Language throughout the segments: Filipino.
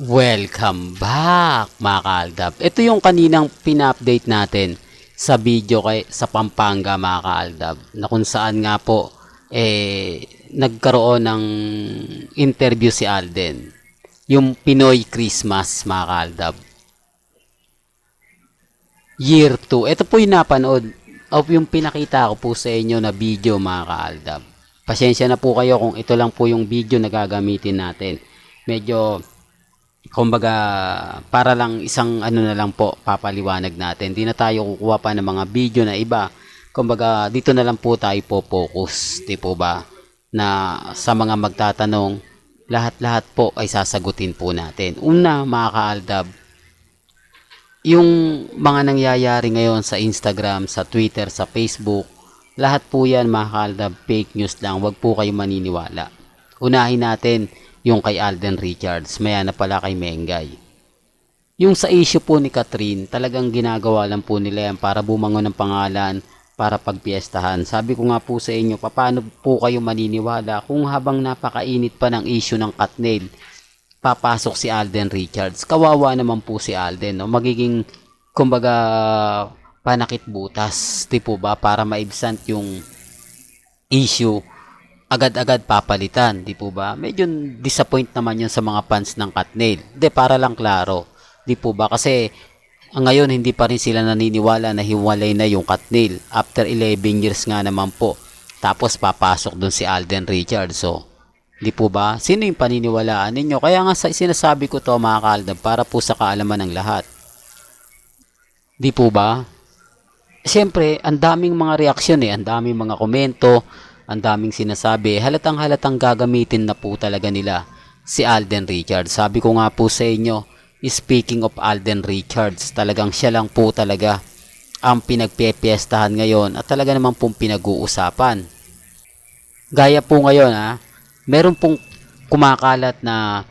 Welcome back mga kaaldab. Ito yung kaninang pina-update natin sa video sa Pampanga mga kaaldab, na kung saan nga po nagkaroon ng interview si Alden. Yung Pinoy Christmas mga kaaldab. Year 2. Ito po yung napanood o yung pinakita ko po sa inyo na video mga kaaldab. Pasensya na po kayo kung ito lang po yung video na gagamitin natin. Medyo kumbaga para lang isang ano na lang po papaliwanag natin. Hindi na tayo kukuha pa ng mga video na iba. Kumbaga dito na lang po tayo po focus, di po ba? Na sa mga magtatanong, lahat-lahat po ay sasagutin po natin. Una mga kaaldab, yung mga nangyayari ngayon sa Instagram, sa Twitter, sa Facebook, lahat po yan mga kaaldab, fake news lang. Huwag po kayo maniniwala. Unahin natin yung kay Alden Richards, maya na pala kay Mengay. Yung sa issue po ni Catherine, talagang ginagawa lang po nila yan para bumangon ng pangalan, para pagpiestahan. Sabi ko nga po sa inyo, paano po kayo maniniwala kung habang napakainit pa ng issue ng Katnel, papasok si Alden Richards. Kawawa naman po si Alden, no? Magiging, kumbaga, panakit butas, di po ba, para maibsant yung issue, agad-agad papalitan, di po ba? Medyo disappoint naman yun sa mga fans ng Katnel. Di, para lang klaro, di po ba? Kasi ngayon hindi pa rin sila naniniwala na hiwalay na yung Katnel. After 11 years nga naman po. Tapos papasok dun si Alden Richards. So, di po ba? Sino yung paniniwalaan ninyo? Kaya nga sinasabi ko to mga kaaldab, para po sa kaalaman ng lahat. Di po ba? Siyempre, ang daming mga reaksyon ang daming mga komento, ang daming sinasabi, halatang gagamitin na po talaga nila si Alden Richards. Sabi ko nga po sa inyo, speaking of Alden Richards, talagang siya lang po talaga ang pinagpepiestahan ngayon at talaga naman pong pinag-uusapan. Gaya po ngayon meron pong kumakalat na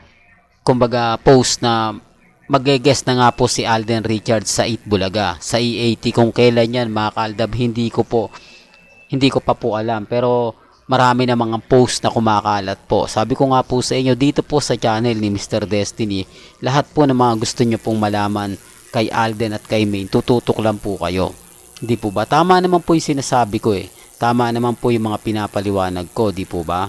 kumbaga post na mag-guest na nga po si Alden Richards sa Eat Bulaga, sa E80. Kung kailan yan mga kaaldab, hindi ko pa po alam, pero marami na mga post na kumakalat po. Sabi ko nga po sa inyo, dito po sa channel ni Mr. Destiny, lahat po ng mga gusto nyo pong malaman kay Alden at kay Maine, tututok lang po kayo. Di po ba? Tama naman po yung sinasabi ko Tama naman po yung mga pinapaliwanag ko, di po ba?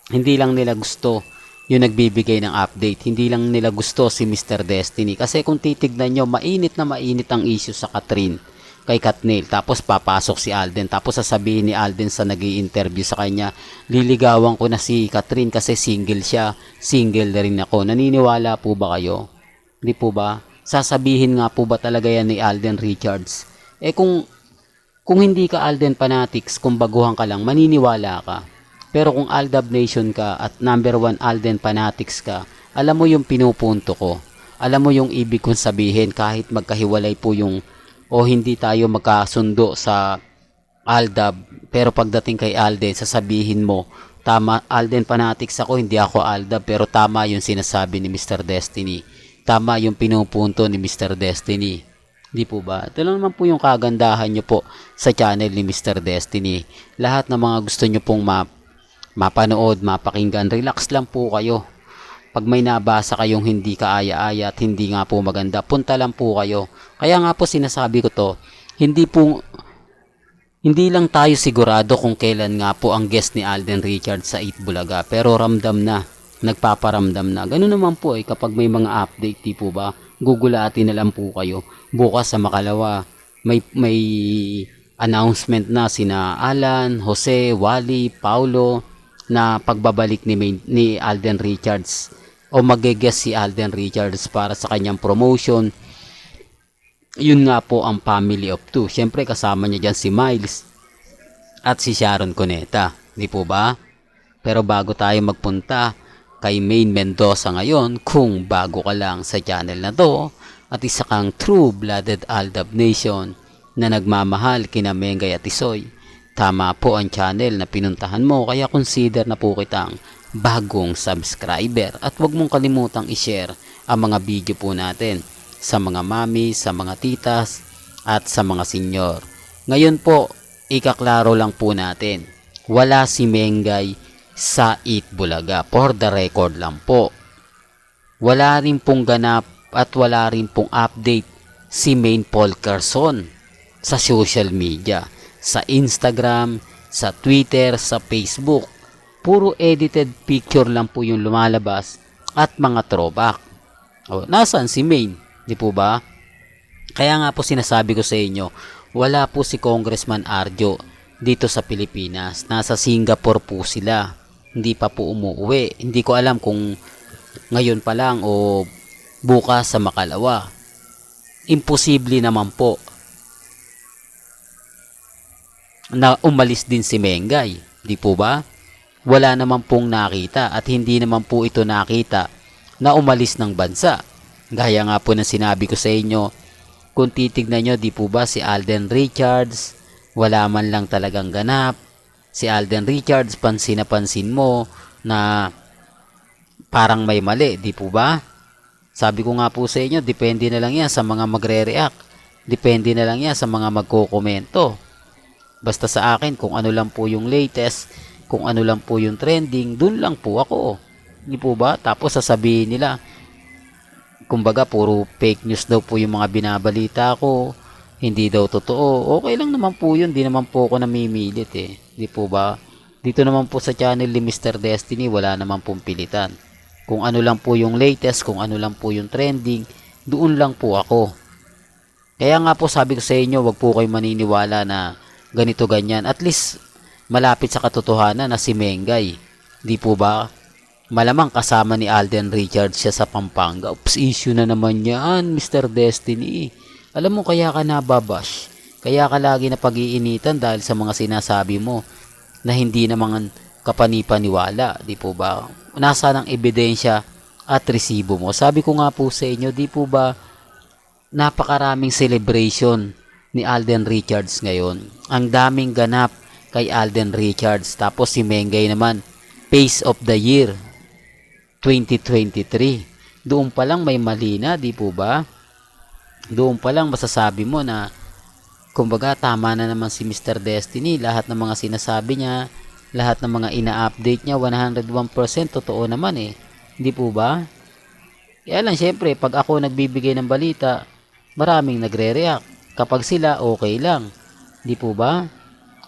Hindi lang nila gusto yung nagbibigay ng update. Hindi lang nila gusto si Mr. Destiny. Kasi kung titignan nyo, mainit na mainit ang issue sa Catherine kay Katnel, tapos papasok si Alden, tapos sasabihin ni Alden sa nag-i-interview sa kanya, liligawan ko na si Catherine kasi single siya, single na rin ako. Naniniwala po ba kayo? Di po ba? Sasabihin nga po ba talaga yan ni Alden Richards? Kung hindi ka Alden fanatics, kung baguhan ka lang, maniniwala ka. Pero kung Aldab Nation ka at number 1 Alden fanatics ka, alam mo yung pinupunto ko, alam mo yung ibig kong sabihin, kahit magkahiwalay po yung o hindi tayo magkasundo sa Aldab, pero pagdating kay Alden, sasabihin mo, tama, Alden fanatics ako, hindi ako Aldab, pero tama yung sinasabi ni Mr. Destiny. Tama yung pinupunto ni Mr. Destiny. Di po ba? Ito lang naman po yung kagandahan nyo po sa channel ni Mr. Destiny. Lahat ng mga gusto nyo pong mapanood, mapakinggan, relax lang po kayo. Pag may nabasa kayong hindi kaaya-aya at hindi nga po maganda, punta lang po kayo. Kaya nga po sinasabi ko to, hindi lang tayo sigurado kung kailan nga po ang guest ni Alden Richards sa Eat Bulaga, pero ramdam na, nagpaparamdam na. Ganun naman po kapag may mga update, di po ba? Gugulatin na lang po kayo. Bukas sa Makalawa, may announcement na sina Alan, Jose, Wally, Paulo na pagbabalik ni Alden Richards, o mag-guest si Alden Richards para sa kanyang promotion. Yun nga po ang family of two. Siyempre kasama niya dyan si Miles at si Sharon Cuneta, di po ba? Pero bago tayo magpunta kay Maine Mendoza ngayon, kung bago ka lang sa channel na to at isa kang true-blooded Aldab Nation na nagmamahal kina Mengay at Isoy, tama po ang channel na pinuntahan mo, kaya consider na po kitang bagong subscriber at huwag mong kalimutang i-share ang mga video po natin sa mga mami, sa mga titas at sa mga senyor. Ngayon po, ikaklaro lang po natin, wala si Mengay sa Eat Bulaga, for the record lang po. wala rin pong ganap at wala rin pong update si Maine Paul Carson sa social media, sa Instagram, sa Twitter, sa Facebook. Puro edited picture lang po yung lumalabas at mga throwback. O, nasaan si Maine? Di po ba? Kaya nga po sinasabi ko sa inyo, wala po si Congressman Arjo dito sa Pilipinas. Nasa Singapore po sila. Hindi pa po umuwi. Hindi ko alam kung ngayon pa lang o bukas sa Makalawa. Imposible naman po na umalis din si Mengay. Di po ba? Wala naman pong nakita at hindi naman po ito nakita na umalis ng bansa. Gaya nga po ng sinabi ko sa inyo, kung titignan nyo, di po ba si Alden Richards, wala man lang talagang ganap. Si Alden Richards, pansin na pansin mo na parang may mali, di po ba? Sabi ko nga po sa inyo, depende na lang yan sa mga magre-react. Depende na lang yan sa mga magkokomento. Basta sa akin, kung ano lang po yung latest, kung ano lang po yung trending, dun lang po ako. Di po ba? Tapos sasabihin nila, kumbaga puro fake news daw po yung mga binabalita ko, hindi daw totoo. Okay lang naman po yun, di naman po ako namimilit eh. Di po ba? Dito naman po sa channel ni Mr. Destiny, wala naman pong pilitan. Kung ano lang po yung latest, kung ano lang po yung trending, doon lang po ako. Kaya nga po sabi ko sa inyo, wag po kayo maniniwala na ganito ganyan. At least malapit sa katotohanan na si Mengay. Di po ba? Malamang kasama ni Alden Richards siya sa Pampanga. Oops, issue na naman yan, Mr. Destiny. Alam mo, kaya ka nababash. Kaya ka lagi na pag-iinitan dahil sa mga sinasabi mo na hindi naman kapanipaniwala. Di po ba? Nasaan ang ebidensya at resibo mo? Sabi ko nga po sa inyo, di po ba napakaraming celebration ni Alden Richards ngayon. Ang daming ganap kay Alden Richards. Tapos si Mengay naman, Pace of the Year 2023. Doon pa lang may mali na, di po ba? Doon pa lang masasabi mo na kumbaga tama na naman si Mr. Destiny. Lahat ng mga sinasabi niya, lahat ng mga ina-update niya, 101% totoo naman eh. Di po ba? Kaya lang syempre, pag ako nagbibigay ng balita, maraming nagre-react. Kapag sila, okay lang. Di po ba?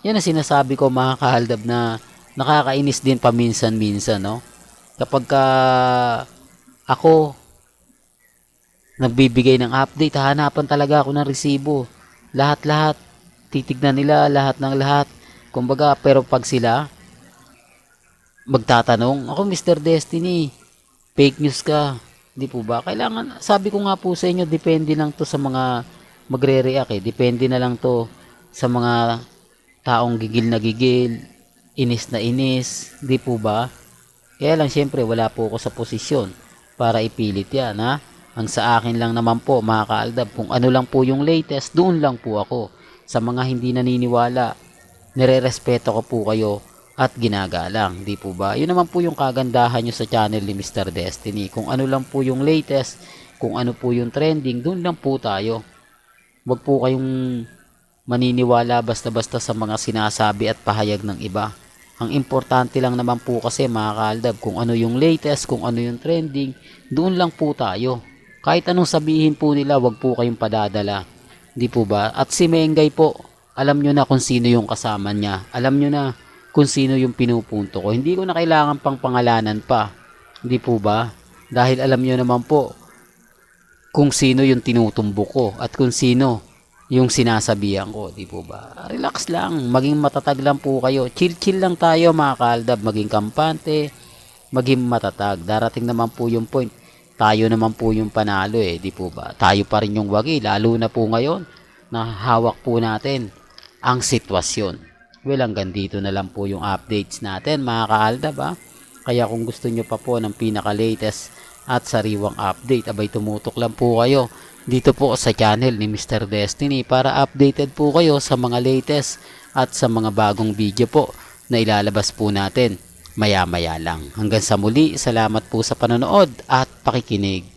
Yan ang sinasabi ko mga kahaldab na nakakainis din paminsan-minsan, no? Kapag ako nagbibigay ng update, hahanapan talaga ako ng resibo. Lahat-lahat, titignan nila, lahat ng lahat. Kumbaga, pero pag sila magtatanong, ako Mr. Destiny, fake news ka. Di po ba? Kailangan, sabi ko nga po sa inyo, depende lang to sa mga magre-react eh. Depende na lang to sa mga taong gigil na gigil, inis na inis, di po ba? Kaya lang syempre wala po ako sa posisyon para ipilit yan ha. Ang sa akin lang naman po mga kaaldab, kung ano lang po yung latest, doon lang po ako. Sa mga hindi naniniwala, nire-respeto ko po kayo at ginagalang, di po ba? Yun naman po yung kagandahan nyo sa channel ni Mr. Destiny. Kung ano lang po yung latest, kung ano po yung trending, doon lang po tayo. Wag po kayong maniniwala basta-basta sa mga sinasabi at pahayag ng iba. Ang importante lang naman po kasi mga kaaldab, kung ano yung latest, kung ano yung trending, doon lang po tayo. Kahit anong sabihin po nila, wag po kayong padadala. Di po ba? At si Mengay po, alam nyo na kung sino yung kasama niya. Alam nyo na kung sino yung pinupunto ko. Hindi ko na kailangan pang pangalanan pa. Di po ba? Dahil alam nyo naman po kung sino yung tinutumbok ko at kung sino yung sinasabihan ko, di po ba? Relax lang, maging matatag lang po kayo. Chill-chill lang tayo mga kaaldab, maging kampante, maging matatag. Darating naman po yung point, tayo naman po yung panalo eh, di po ba? Tayo pa rin yung wagi, lalo na po ngayon na hawak po natin ang sitwasyon. Well, hanggang dito na lang po yung updates natin mga kaaldab ha. Kaya kung gusto nyo pa po ng pinaka-latest at sariwang update, abay tumutok lang po kayo dito po sa channel ni Mr. Destiny para updated po kayo sa mga latest at sa mga bagong video po na ilalabas po natin maya-maya lang. Hanggang sa muli, salamat po sa panonood at pakikinig.